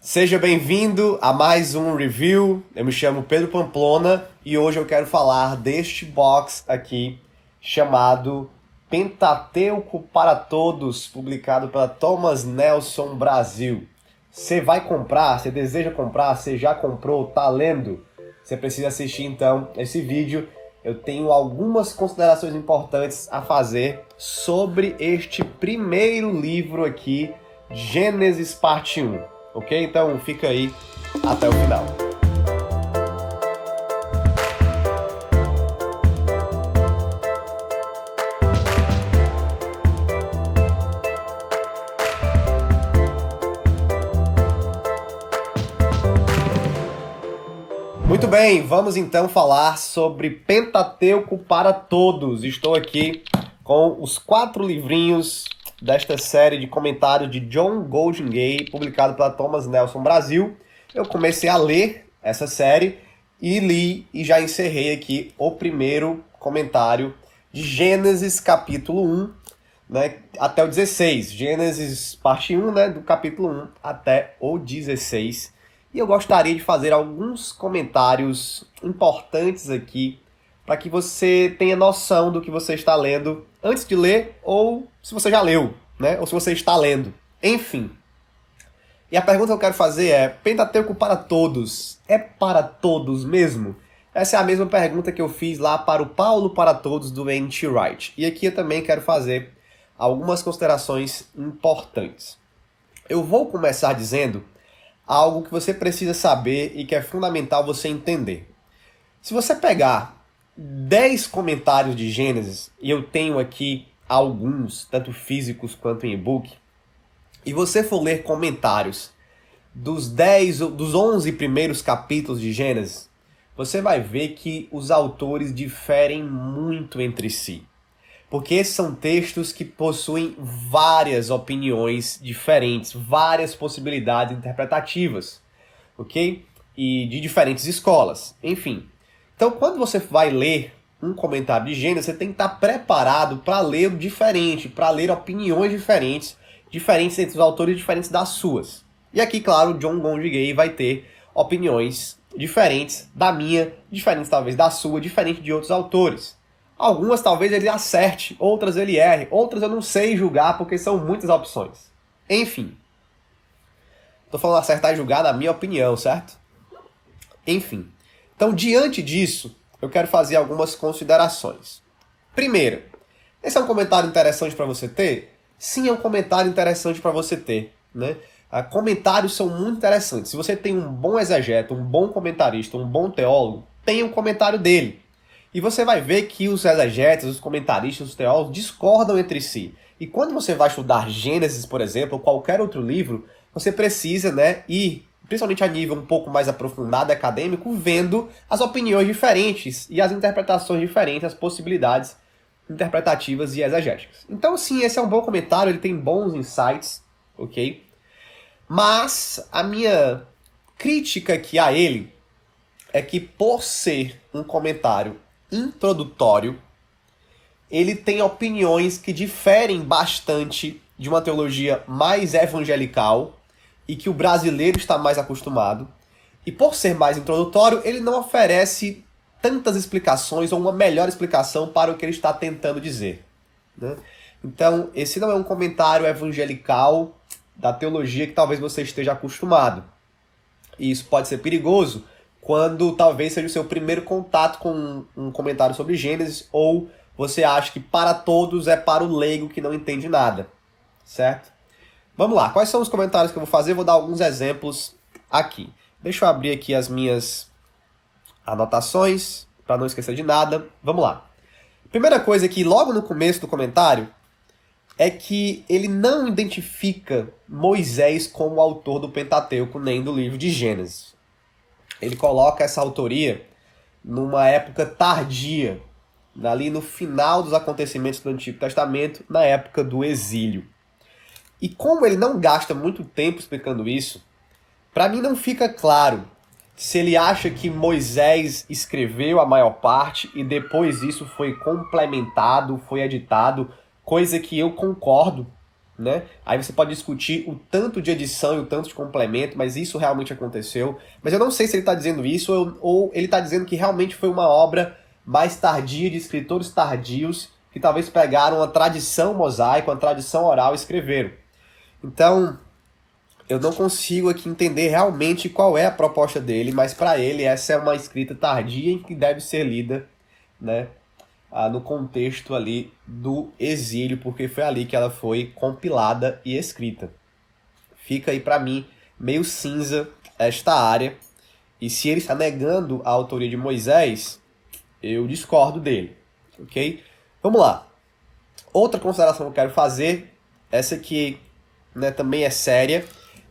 Seja bem-vindo a mais um review. Eu me chamo Pedro Pamplona e hoje eu quero falar deste box aqui chamado Pentateuco para Todos, publicado pela Thomas Nelson Brasil. Você vai comprar? Você deseja comprar? Você já comprou? Tá lendo? Você precisa assistir então esse vídeo. Eu tenho algumas considerações importantes a fazer sobre este primeiro livro aqui, Gênesis Parte 1. Ok? Então fica aí até o final. Muito bem, vamos então falar sobre Pentateuco para Todos. Estou aqui com os 4 livrinhos desta série de comentários de John Goldingay, publicado pela Thomas Nelson Brasil. Eu comecei a ler essa série e li e já encerrei aqui o primeiro comentário de Gênesis capítulo 1, né, até o 16. Gênesis parte 1, né, do capítulo 1 até o 16. E eu gostaria de fazer alguns comentários importantes aqui para que você tenha noção do que você está lendo antes de ler, ou se você já leu, né? Ou se você está lendo. Enfim. E a pergunta que eu quero fazer é: Pentateuco para todos é para todos mesmo? Essa é a mesma pergunta que eu fiz lá para o Paulo para Todos do N.T. Wright. E aqui eu também quero fazer algumas considerações importantes. Eu vou começar dizendo algo que você precisa saber e que é fundamental você entender. Se você pegar 10 comentários de Gênesis, e eu tenho aqui alguns, tanto físicos quanto em e-book, e você for ler comentários dos 11 primeiros capítulos de Gênesis, você vai ver que os autores diferem muito entre si. Porque esses são textos que possuem várias opiniões diferentes, várias possibilidades interpretativas, ok? E de diferentes escolas, enfim. Então, quando você vai ler um comentário de Gênesis, você tem que estar preparado para ler o diferente, para ler opiniões diferentes entre os autores diferentes das suas. E aqui, claro, o John Goldingay vai ter opiniões diferentes da minha, diferentes talvez da sua, diferente de outros autores. Algumas talvez ele acerte, outras ele erre, outras eu não sei julgar porque são muitas opções. Enfim. Estou falando acertar e julgar na minha opinião, certo? Enfim. Então, diante disso, eu quero fazer algumas considerações. Primeiro, esse é um comentário interessante para você ter? Sim, é um comentário interessante para você ter, né? Comentários são muito interessantes. Se você tem um bom exegeta, um bom comentarista, um bom teólogo, tenha um comentário dele. E você vai ver que os exegetas, os comentaristas, os teólogos discordam entre si. E quando você vai estudar Gênesis, por exemplo, ou qualquer outro livro, você precisa, né, ir, principalmente a nível um pouco mais aprofundado acadêmico, vendo as opiniões diferentes e as interpretações diferentes, as possibilidades interpretativas e exegéticas. Então, sim, esse é um bom comentário, ele tem bons insights, ok? Mas a minha crítica aqui a ele é que, por ser um comentário introdutório, ele tem opiniões que diferem bastante de uma teologia mais evangelical e que o brasileiro está mais acostumado. E por ser mais introdutório, ele não oferece tantas explicações ou uma melhor explicação para o que ele está tentando dizer, né? Então, esse não é um comentário evangelical da teologia que talvez você esteja acostumado. E isso pode ser perigoso quando talvez seja o seu primeiro contato com um comentário sobre Gênesis, ou você acha que para todos é para o leigo que não entende nada, certo? Vamos lá, quais são os comentários que eu vou fazer? Vou dar alguns exemplos aqui. Deixa eu abrir aqui as minhas anotações, para não esquecer de nada. Vamos lá. Primeira coisa que logo no começo do comentário é que ele não identifica Moisés como autor do Pentateuco nem do livro de Gênesis. Ele coloca essa autoria numa época tardia, ali no final dos acontecimentos do Antigo Testamento, na época do exílio. E como ele não gasta muito tempo explicando isso, para mim não fica claro se ele acha que Moisés escreveu a maior parte e depois isso foi complementado, foi editado, coisa que eu concordo, né? Aí você pode discutir o tanto de edição e o tanto de complemento, mas isso realmente aconteceu. Mas eu não sei se ele está dizendo isso ou ele está dizendo que realmente foi uma obra mais tardia, de escritores tardios, que talvez pegaram a tradição mosaica, a tradição oral e escreveram. Então, eu não consigo aqui entender realmente qual é a proposta dele, mas para ele essa é uma escrita tardia em que deve ser lida, né, no contexto ali do exílio, porque foi ali que ela foi compilada e escrita. Fica aí para mim meio cinza esta área, e se ele está negando a autoria de Moisés, eu discordo dele, ok? Vamos lá. Outra consideração que eu quero fazer, essa aqui, né, também é séria,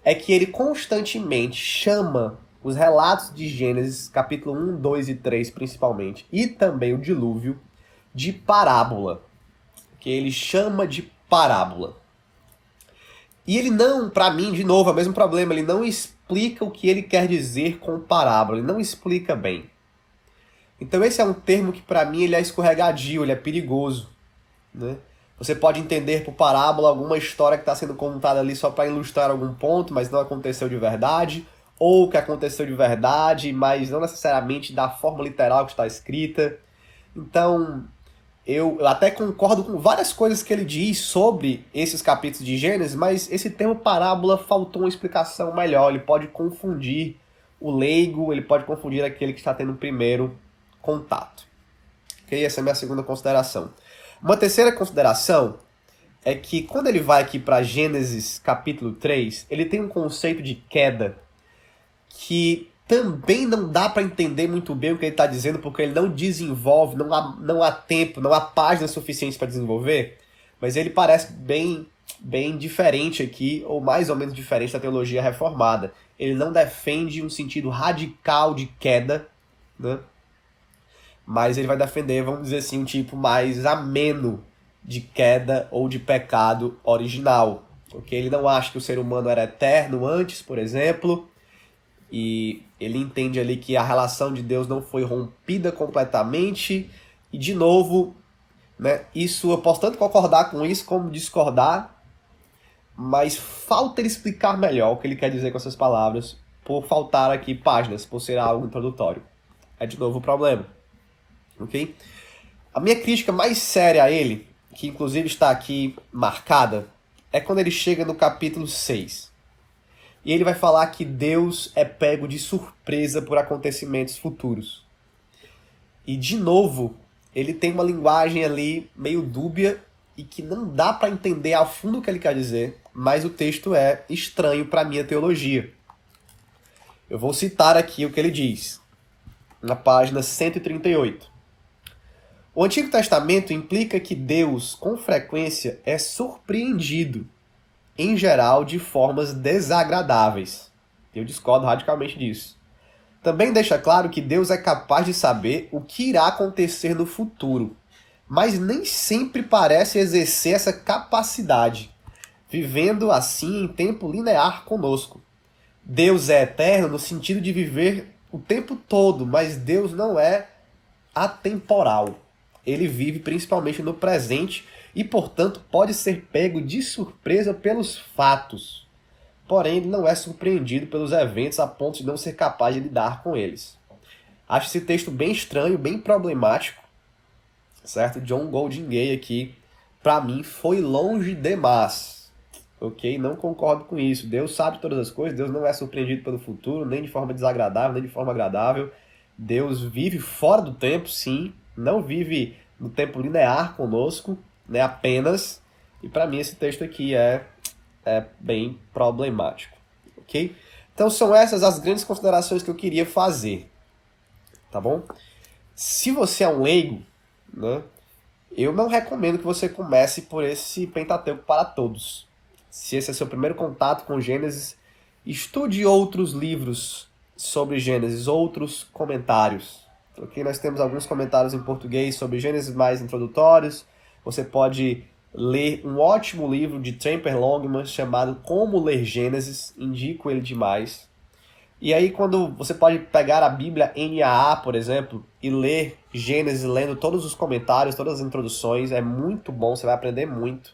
é que ele constantemente chama os relatos de Gênesis, capítulo 1, 2 e 3 principalmente, e também o dilúvio, de parábola. Que ele chama de parábola. E ele não, para mim, de novo, é o mesmo problema, ele não explica o que ele quer dizer com parábola, ele não explica bem. Então esse é um termo que para mim ele é escorregadio, ele é perigoso, né? Você pode entender por parábola alguma história que está sendo contada ali só para ilustrar algum ponto, mas não aconteceu de verdade, ou que aconteceu de verdade, mas não necessariamente da forma literal que está escrita. Então, eu até concordo com várias coisas que ele diz sobre esses capítulos de Gênesis, mas esse termo parábola faltou uma explicação melhor. Ele pode confundir o leigo, ele pode confundir aquele que está tendo o primeiro contato. Ok? Essa é a minha segunda consideração. Uma terceira consideração é que quando ele vai aqui para Gênesis capítulo 3, ele tem um conceito de queda que também não dá para entender muito bem o que ele está dizendo, porque ele não desenvolve, não há tempo, não há páginas suficientes para desenvolver, mas ele parece bem diferente aqui, ou mais ou menos diferente da teologia reformada. Ele não defende um sentido radical de queda, né? Mas ele vai defender, vamos dizer assim, um tipo mais ameno de queda ou de pecado original. Okay? Ele não acha que o ser humano era eterno antes, por exemplo, e ele entende ali que a relação de Deus não foi rompida completamente, e de novo, né, isso eu posso tanto concordar com isso como discordar, mas falta ele explicar melhor o que ele quer dizer com essas palavras, por faltar aqui páginas, por ser algo introdutório. É de novo o problema. Okay? A minha crítica mais séria a ele, que inclusive está aqui marcada, é quando ele chega no capítulo 6. E ele vai falar que Deus é pego de surpresa por acontecimentos futuros. E de novo, ele tem uma linguagem ali meio dúbia e que não dá para entender a fundo o que ele quer dizer, mas o texto é estranho para a minha teologia. Eu vou citar aqui o que ele diz, na página 138. O Antigo Testamento implica que Deus, com frequência, é surpreendido, em geral, de formas desagradáveis. Eu discordo radicalmente disso. Também deixa claro que Deus é capaz de saber o que irá acontecer no futuro, mas nem sempre parece exercer essa capacidade, vivendo assim em tempo linear conosco. Deus é eterno no sentido de viver o tempo todo, mas Deus não é atemporal. Ele vive principalmente no presente e, portanto, pode ser pego de surpresa pelos fatos. Porém, ele não é surpreendido pelos eventos a ponto de não ser capaz de lidar com eles. Acho esse texto bem estranho, bem problemático, certo? John Golding Gay aqui, para mim, foi longe demais. Ok? Não concordo com isso. Deus sabe todas as coisas, Deus não é surpreendido pelo futuro, nem de forma desagradável, nem de forma agradável. Deus vive fora do tempo, sim, não vive no tempo linear conosco, né, apenas. E para mim esse texto aqui é bem problemático, ok? Então são essas as grandes considerações que eu queria fazer, tá bom? Se você é um leigo, né, eu não recomendo que você comece por esse Pentateuco para todos. Se esse é seu primeiro contato com Gênesis, estude outros livros sobre Gênesis, outros comentários. Okay? Nós temos alguns comentários em português sobre Gênesis mais introdutórios. Você pode ler um ótimo livro de Tremper Longman chamado Como Ler Gênesis, indico ele demais. E aí quando você pode pegar a Bíblia NAA, por exemplo, e ler Gênesis lendo todos os comentários, todas as introduções, é muito bom, você vai aprender muito.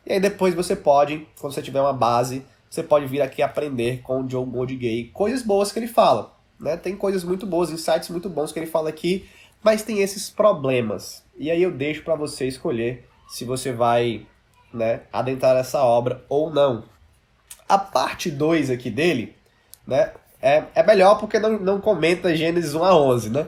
E aí depois você pode, quando você tiver uma base, você pode vir aqui aprender com o John Goldingay coisas boas que ele fala, né? Tem coisas muito boas, insights muito bons que ele fala aqui, mas tem esses problemas. E aí eu deixo para você escolher se você vai, né, adentrar essa obra ou não. A parte 2 aqui dele, né, é melhor porque não comenta Gênesis 1 a 11, né?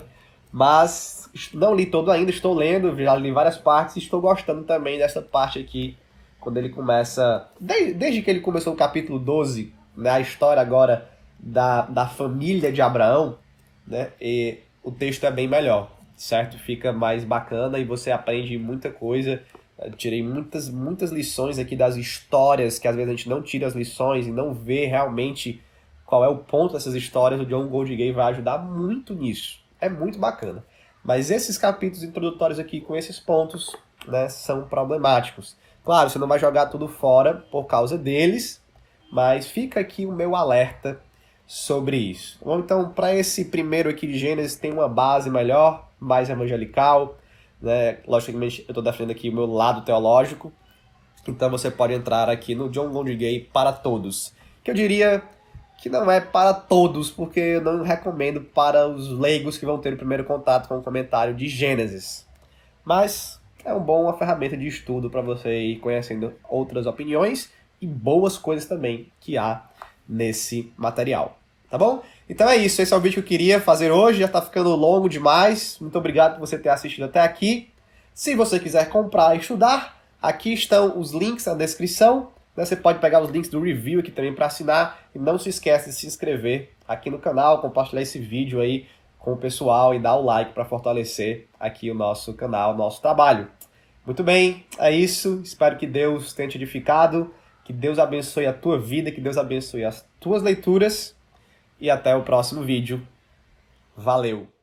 Mas não li todo ainda, estou lendo, já li várias partes e estou gostando também dessa parte aqui, quando ele começa, desde que ele começou o capítulo 12, né, a história agora da família de Abraão, né, e o texto é bem melhor, certo? Fica mais bacana e você aprende muita coisa. Eu tirei muitas lições aqui das histórias, que às vezes a gente não tira as lições e não vê realmente qual é o ponto dessas histórias. O John Goldingay vai ajudar muito nisso. É muito bacana. Mas esses capítulos introdutórios aqui com esses pontos, né, são problemáticos. Claro, você não vai jogar tudo fora por causa deles, mas fica aqui o meu alerta sobre isso. Então, para esse primeiro aqui de Gênesis, tem uma base melhor, mais evangelical, né? Logicamente, eu estou defendendo aqui o meu lado teológico, então você pode entrar aqui no John Goldingay para todos, que eu diria que não é para todos, porque eu não recomendo para os leigos que vão ter o primeiro contato com o comentário de Gênesis. Mas é uma ferramenta de estudo para você ir conhecendo outras opiniões e boas coisas também que há nesse material. Tá bom? Então é isso, esse é o vídeo que eu queria fazer hoje, já está ficando longo demais. Muito obrigado por você ter assistido até aqui. Se você quiser comprar e estudar, aqui estão os links na descrição. Você pode pegar os links do review aqui também para assinar. E não se esqueça de se inscrever aqui no canal, compartilhar esse vídeo aí com o pessoal e dar o like para fortalecer aqui o nosso canal, o nosso trabalho. Muito bem, é isso. Espero que Deus tenha te edificado, que Deus abençoe a tua vida, que Deus abençoe as tuas leituras. E até o próximo vídeo. Valeu!